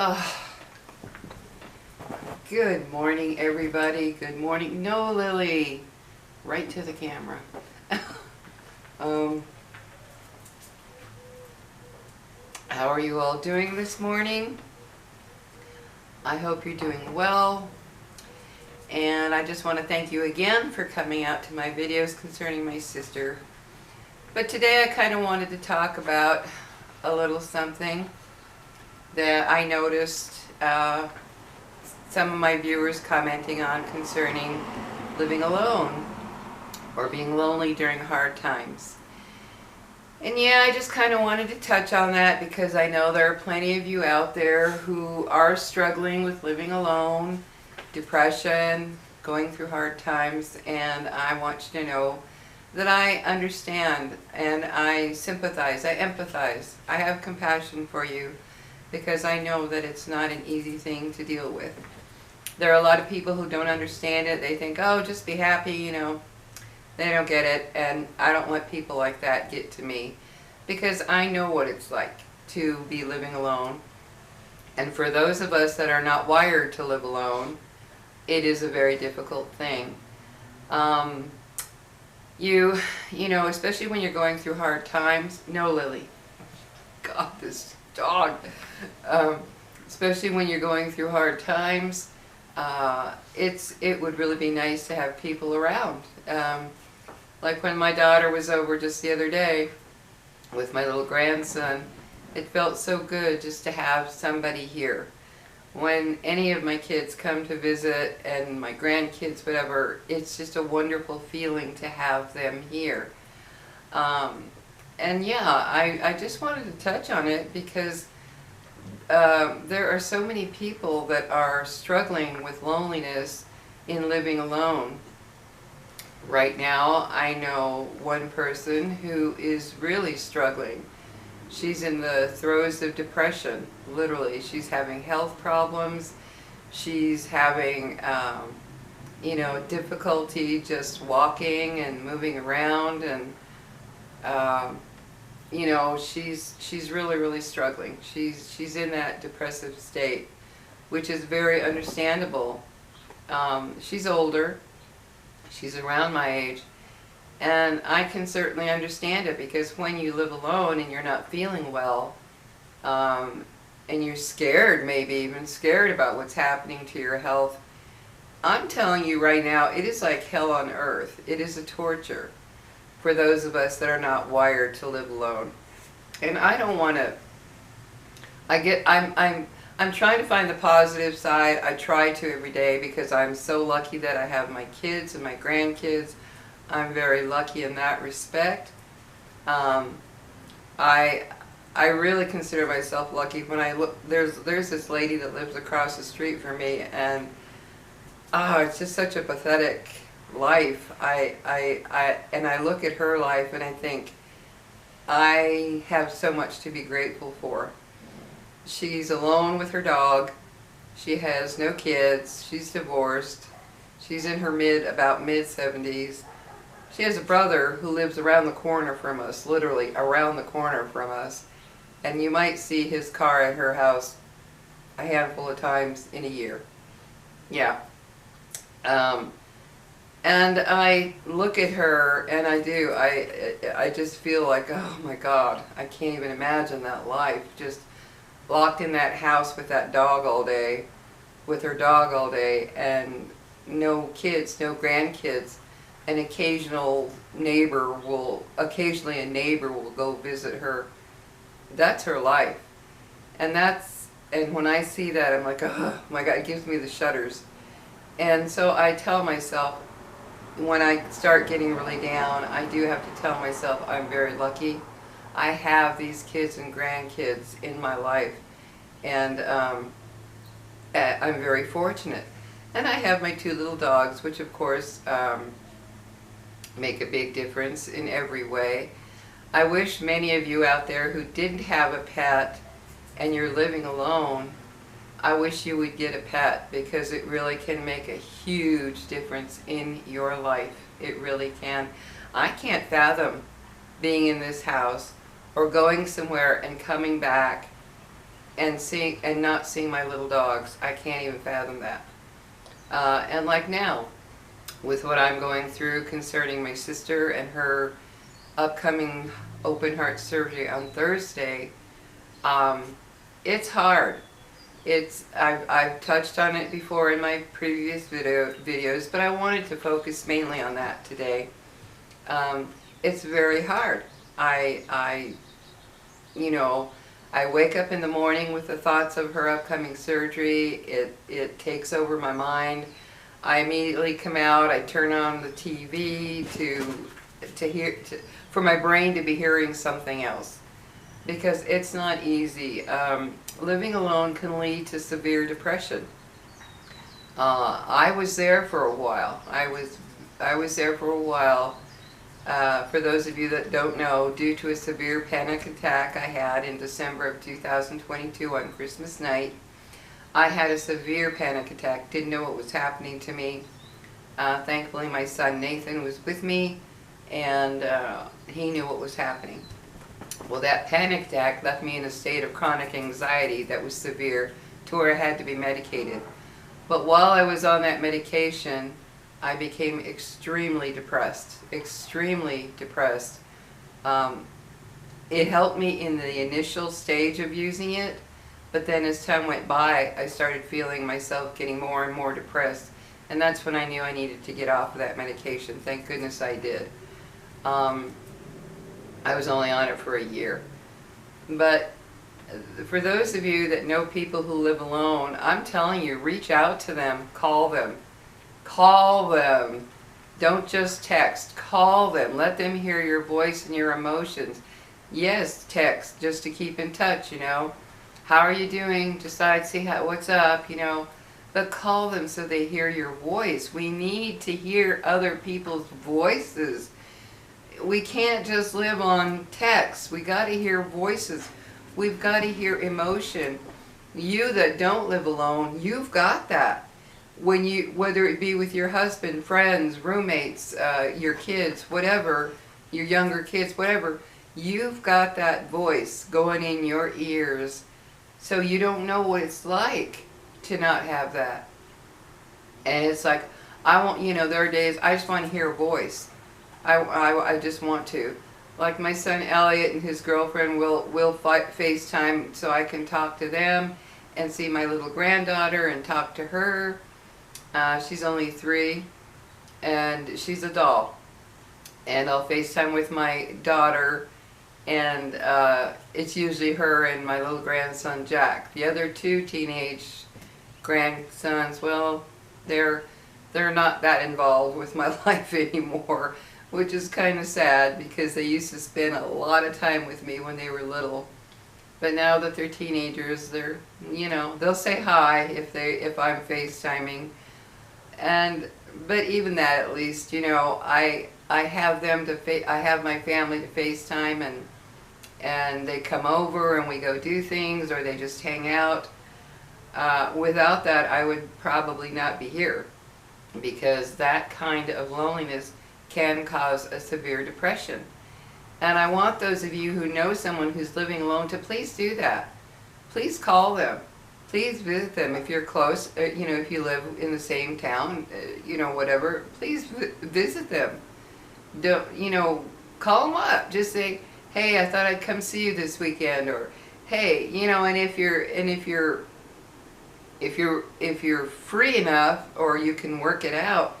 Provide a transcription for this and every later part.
Uh, Good morning, everybody. Good morning. No, Lily. Right to the camera. um, how are you all doing this morning? I hope you're doing well. And I just want to thank you again for coming out to my videos concerning my sister. But today I kind of wanted to talk about a little something that I noticed some of my viewers commenting on concerning living alone or being lonely during hard times. And yeah, I just kind of wanted to touch on that because I know there are plenty of you out there who are struggling with living alone, depression, going through hard times, and I want you to know that I understand and I sympathize, I empathize, I have compassion for you because I know that it's not an easy thing to deal with. There are a lot of people who don't understand it. They think, oh, just be happy, you know. They don't get it, and I don't let people like that get to me because I know what it's like to be living alone. And for those of us that are not wired to live alone, it is a very difficult thing. You know, especially when you're going through hard times. No, Lily. God, this dog. Especially when you're going through hard times, it would really be nice to have people around. Like when my daughter was over just the other day with my little grandson, it felt so good just to have somebody here. When any of my kids come to visit and my grandkids, whatever, it's just a wonderful feeling to have them here. And yeah, I just wanted to touch on it because there are so many people that are struggling with loneliness in living alone. Right now, I know one person who is really struggling. She's in the throes of depression, literally. She's having health problems. She's having, difficulty just walking and moving around, and she's really struggling. She's in that depressive state, which is very understandable. She's older. She's around my age, and I can certainly understand it because when you live alone and you're not feeling well, and you're scared, maybe even scared about what's happening to your health, I'm telling you right now, it is like hell on earth. It is a torture for those of us that are not wired to live alone. And I don't want to, I'm trying to find the positive side. I try to every day because I'm so lucky that I have my kids and my grandkids. I'm very lucky in that respect. I really consider myself lucky. When I look, there's this lady that lives across the street from me, and it's just such a pathetic life. And I look at her life and I think I have so much to be grateful for. She's alone with her dog. She has no kids. She's divorced. She's in her about mid-70s. She has a brother who lives around the corner from us, literally around the corner from us. And you might see his car at her house a handful of times in a year. Yeah. And I look at her and I just feel like, oh my God, I can't even imagine that life. Just locked in that house with that dog all day, with her dog all day, and no kids, no grandkids. Occasionally a neighbor will go visit her. That's her life. And when I see that, I'm like, oh my God, it gives me the shudders. And so I tell myself, when I start getting really down, I do have to tell myself I'm very lucky. I have these kids and grandkids in my life, and I'm very fortunate. And I have my two little dogs, which of course make a big difference in every way. I wish many of you out there who didn't have a pet and you're living alone, I wish you would get a pet because it really can make a huge difference in your life. It really can. I can't fathom being in this house or going somewhere and coming back and not seeing my little dogs. I can't even fathom that. And like now, with what I'm going through concerning my sister and her upcoming open heart surgery on Thursday, it's hard. I've touched on it before in my previous videos, but I wanted to focus mainly on that today. It's very hard. I wake up in the morning with the thoughts of her upcoming surgery. It takes over my mind. I immediately come out. I turn on the TV for my brain to be hearing something else, because it's not easy. Living alone can lead to severe depression. I was there for a while. I was there for a while. For those of you that don't know, due to a severe panic attack I had in December of 2022 on Christmas night. I had a severe panic attack, didn't know what was happening to me. Thankfully my son Nathan was with me, and he knew what was happening. Well, that panic attack left me in a state of chronic anxiety that was severe, to where I had to be medicated. But while I was on that medication, I became extremely depressed, extremely depressed. It helped me in the initial stage of using it, but then as time went by, I started feeling myself getting more and more depressed, and that's when I knew I needed to get off of that medication. Thank goodness I did. I was only on it for a year. But for those of you that know people who live alone, I'm telling you, reach out to them, call them. Call them. Don't just text. Call them. Let them hear your voice and your emotions. Yes, text, just to keep in touch, you know. How are you doing? Decide, see what's up, you know. But call them so they hear your voice. We need to hear other people's voices. We can't just live on text. We got to hear voices. We've got to hear emotion. You that don't live alone, you've got that. When you, whether it be with your husband, friends, roommates, your kids, whatever, your younger kids, whatever, you've got that voice going in your ears. So you don't know what it's like to not have that. And it's like, I want, you know, there are days I just want to hear a voice. I just want to. Like my son Elliot and his girlfriend will FaceTime so I can talk to them and see my little granddaughter and talk to her. She's only 3 and she's a doll. And I'll FaceTime with my daughter, and it's usually her and my little grandson Jack. The other 2 teenage grandsons, well, they're not that involved with my life anymore, which is kind of sad because they used to spend a lot of time with me when they were little. But now that they're teenagers, they're, you know, they'll say hi if I'm FaceTiming. But even that, at least, you know, I have them I have my family to FaceTime, and they come over and we go do things, or they just hang out. Without that, I would probably not be here, because that kind of loneliness can cause a severe depression. And I want those of you who know someone who's living alone to please do that. Please call them. Please visit them if you're close, you know, if you live in the same town, you know, whatever. Please visit them. Don't, you know, call them up. Just say, hey, I thought I'd come see you this weekend, or hey, you know, and if you're free enough, or you can work it out,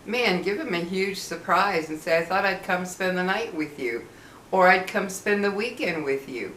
man, give them a huge surprise and say, I thought I'd come spend the night with you, or I'd come spend the weekend with you.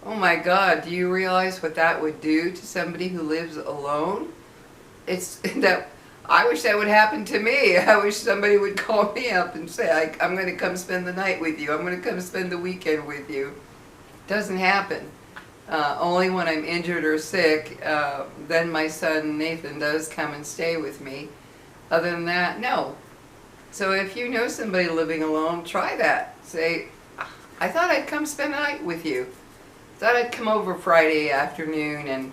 Oh my God, do you realize what that would do to somebody who lives alone? It's that, I wish that would happen to me. I wish somebody would call me up and say, I'm going to come spend the night with you. I'm going to come spend the weekend with you. Doesn't happen. Only when I'm injured or sick, then my son Nathan does come and stay with me. Other than that, no. So if you know somebody living alone, try that. Say, I thought I'd come spend the night with you. Thought I'd come over Friday afternoon and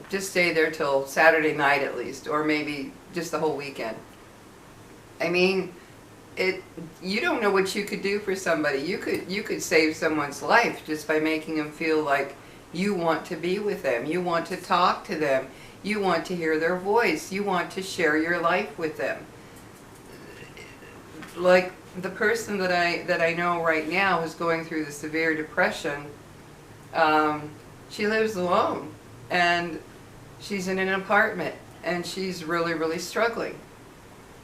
just stay there till Saturday night at least, or maybe just the whole weekend. I mean, you don't know what you could do for somebody. You could save someone's life just by making them feel like You want to be with them. You want to talk to them. You want to hear their voice. You want to share your life with them. Like the person that I know right now who's going through the severe depression, she lives alone, and she's in an apartment, and she's really, really struggling,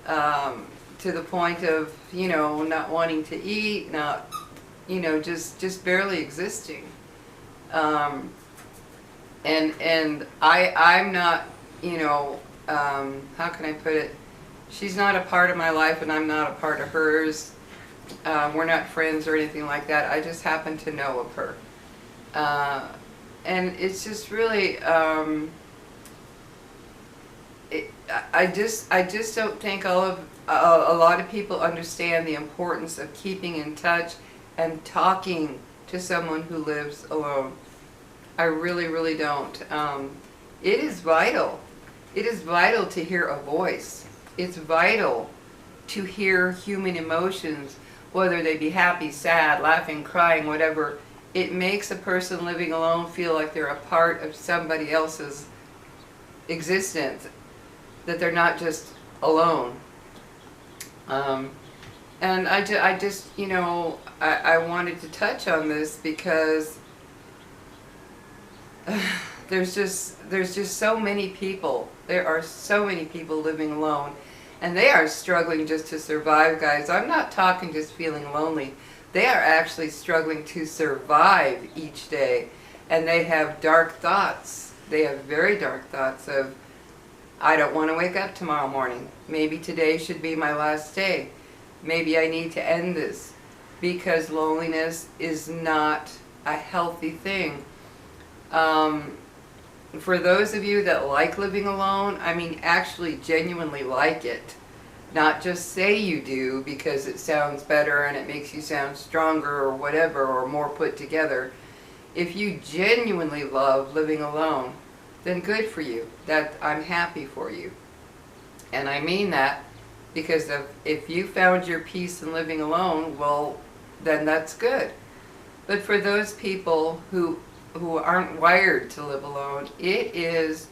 to the point of, not wanting to eat, not, just barely existing. And I'm not, how can I put it? She's not a part of my life, and I'm not a part of hers. We're not friends or anything like that. I just happen to know of her. And it's just really, I just don't think a lot of people understand the importance of keeping in touch and talking to someone who lives alone. I really, really don't. It is vital. It is vital to hear a voice. It's vital to hear human emotions, whether they be happy, sad, laughing, crying, whatever. It makes a person living alone feel like they're a part of somebody else's existence, that they're not just alone. And I just, I wanted to touch on this because there's just so many people. There are so many people living alone, and they are struggling just to survive, guys. I'm not talking just feeling lonely. They are actually struggling to survive each day, and they have dark thoughts. They have very dark thoughts of, I don't want to wake up tomorrow morning. Maybe today should be my last day. Maybe I need to end this, because loneliness is not a healthy thing. For those of you that like living alone, I mean actually genuinely like it, not just say you do because it sounds better and it makes you sound stronger or whatever, or more put together. If you genuinely love living alone, then good for you. That I'm happy for you. And I mean that because if you found your peace in living alone, well, then that's good. But for those people who aren't wired to live alone, it is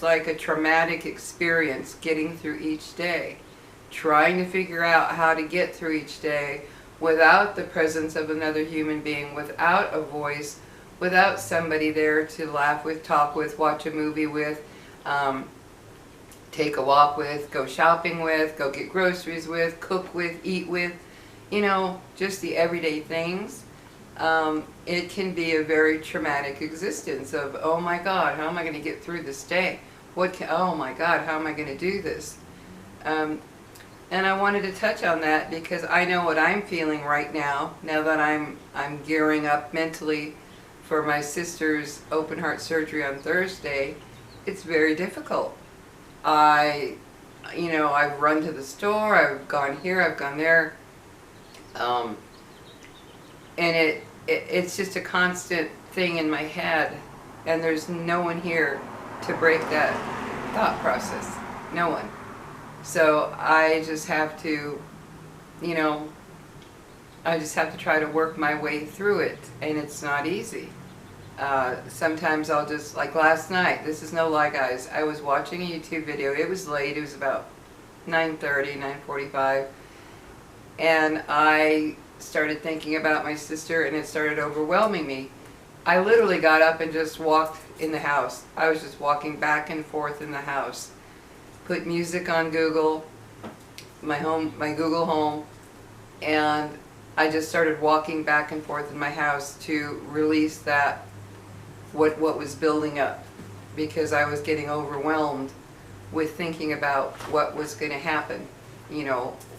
like a traumatic experience getting through each day, trying to figure out how to get through each day without the presence of another human being, without a voice, without somebody there to laugh with, talk with, watch a movie with, take a walk with, go shopping with, go get groceries with, cook with, eat with, just the everyday things. It can be a very traumatic existence of, oh my God, how am I going to get through this day? Oh my God, how am I going to do this? And I wanted to touch on that because I know what I'm feeling right now that I'm gearing up mentally for my sister's open heart surgery on Thursday. It's very difficult. I've run to the store, I've gone here, I've gone there, and it's just a constant thing in my head, and there's no one here to break that thought process. No one. So I just have to, I just have to try to work my way through it, and it's not easy. Sometimes I'll just, like last night, this is no lie guys, I was watching a YouTube video. It was late, it was about 9:30, 9:45, and I started thinking about my sister, and it started overwhelming me. I literally got up and just walked in the house. I was just walking back and forth in the house. Put music on Google, my Google Home, and I just started walking back and forth in my house to release that, what was building up, because I was getting overwhelmed with thinking about what was going to happen,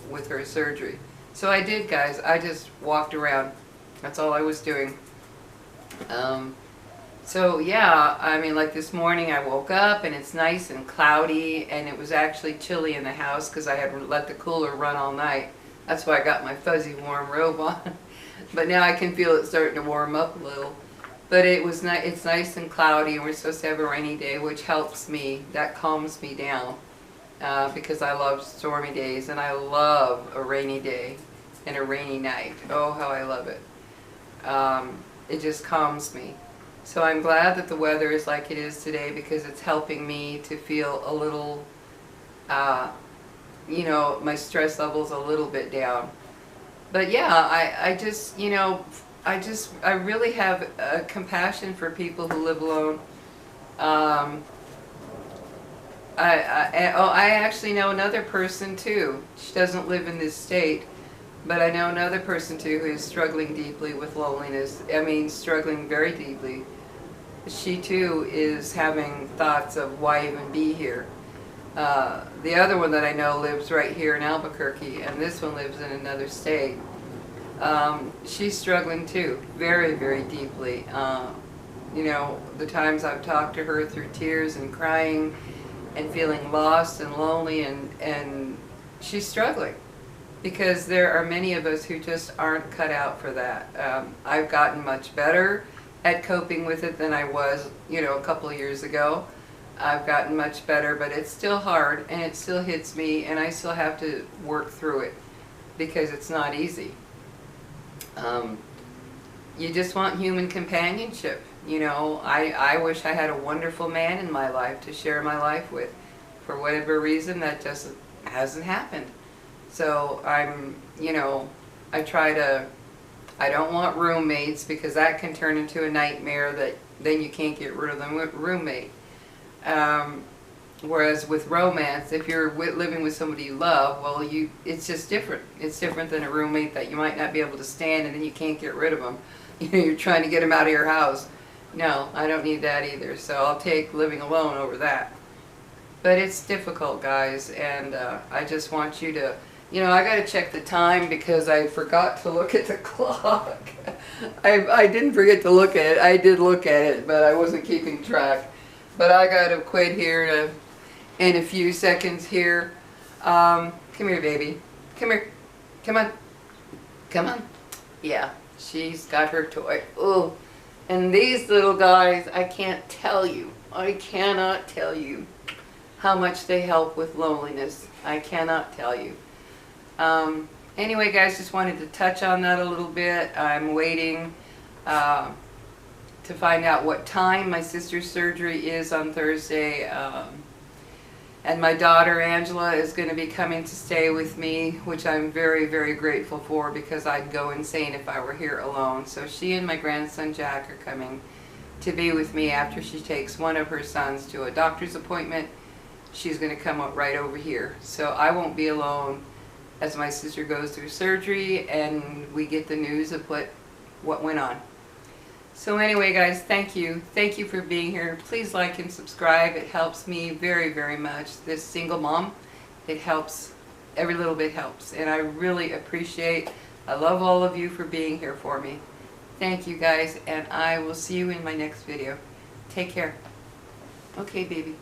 with her surgery. So I did, guys. I just walked around. That's all I was doing. So yeah, I mean, like this morning I woke up and it's nice and cloudy, and it was actually chilly in the house because I had let the cooler run all night. That's why I got my fuzzy warm robe on. But now I can feel it starting to warm up a little. But it's nice and cloudy, and we're supposed to have a rainy day, which helps me. That calms me down. Because I love stormy days, and I love a rainy day and a rainy night. Oh, how I love it. It just calms me. So I'm glad that the weather is like it is today, because it's helping me to feel a little, you know, my stress level's a little bit down. But yeah, I just, you know, I really have compassion for people who live alone. I actually know another person too. She doesn't live in this state, but I know another person too who is struggling deeply with loneliness. I mean, struggling very deeply. She too is having thoughts of why even be here. The other one that I know lives right here in Albuquerque, and this one lives in another state. She's struggling too, very, very deeply. You know, the times I've talked to her through tears and crying and feeling lost and lonely, and she's struggling, because there are many of us who just aren't cut out for that. I've gotten much better at coping with it than I was, you know, a couple of years ago. I've gotten much better, but it's still hard, and it still hits me, and I still have to work through it, because it's not easy. You just want human companionship. You know, I wish I had a wonderful man in my life to share my life with. For whatever reason, that just hasn't happened. So you know, I don't want roommates, because that can turn into a nightmare that then you can't get rid of the roommate. Whereas with romance, if you're living with somebody you love, well, it's just different. It's different than a roommate that you might not be able to stand, and then you can't get rid of them. You know, you're trying to get them out of your house. No, I don't need that either. So I'll take living alone over that. But it's difficult, guys, and I just want you to, you know, I got to check the time, because I forgot to look at the clock. I didn't forget to look at it. I did look at it, but I wasn't keeping track. But I got to quit here in a few seconds here. Come here, baby. Come here. Come on. Come on. Yeah, she's got her toy. Oh, and these little guys, I can't tell you. I cannot tell you how much they help with loneliness. I cannot tell you. Anyway, guys, just wanted to touch on that a little bit. I'm waiting to find out what time my sister's surgery is on Thursday. And my daughter Angela is going to be coming to stay with me, which I'm very, very grateful for, because I'd go insane if I were here alone. So she and my grandson Jack are coming to be with me after she takes one of her sons to a doctor's appointment. She's going to come up right over here. So I won't be alone as my sister goes through surgery and we get the news of what went on. So anyway, guys, thank you. Thank you for being here. Please like and subscribe. It helps me very, very much. This single mom, it helps. Every little bit helps. And I really appreciate, I love all of you for being here for me. Thank you, guys, and I will see you in my next video. Take care. Okay, baby.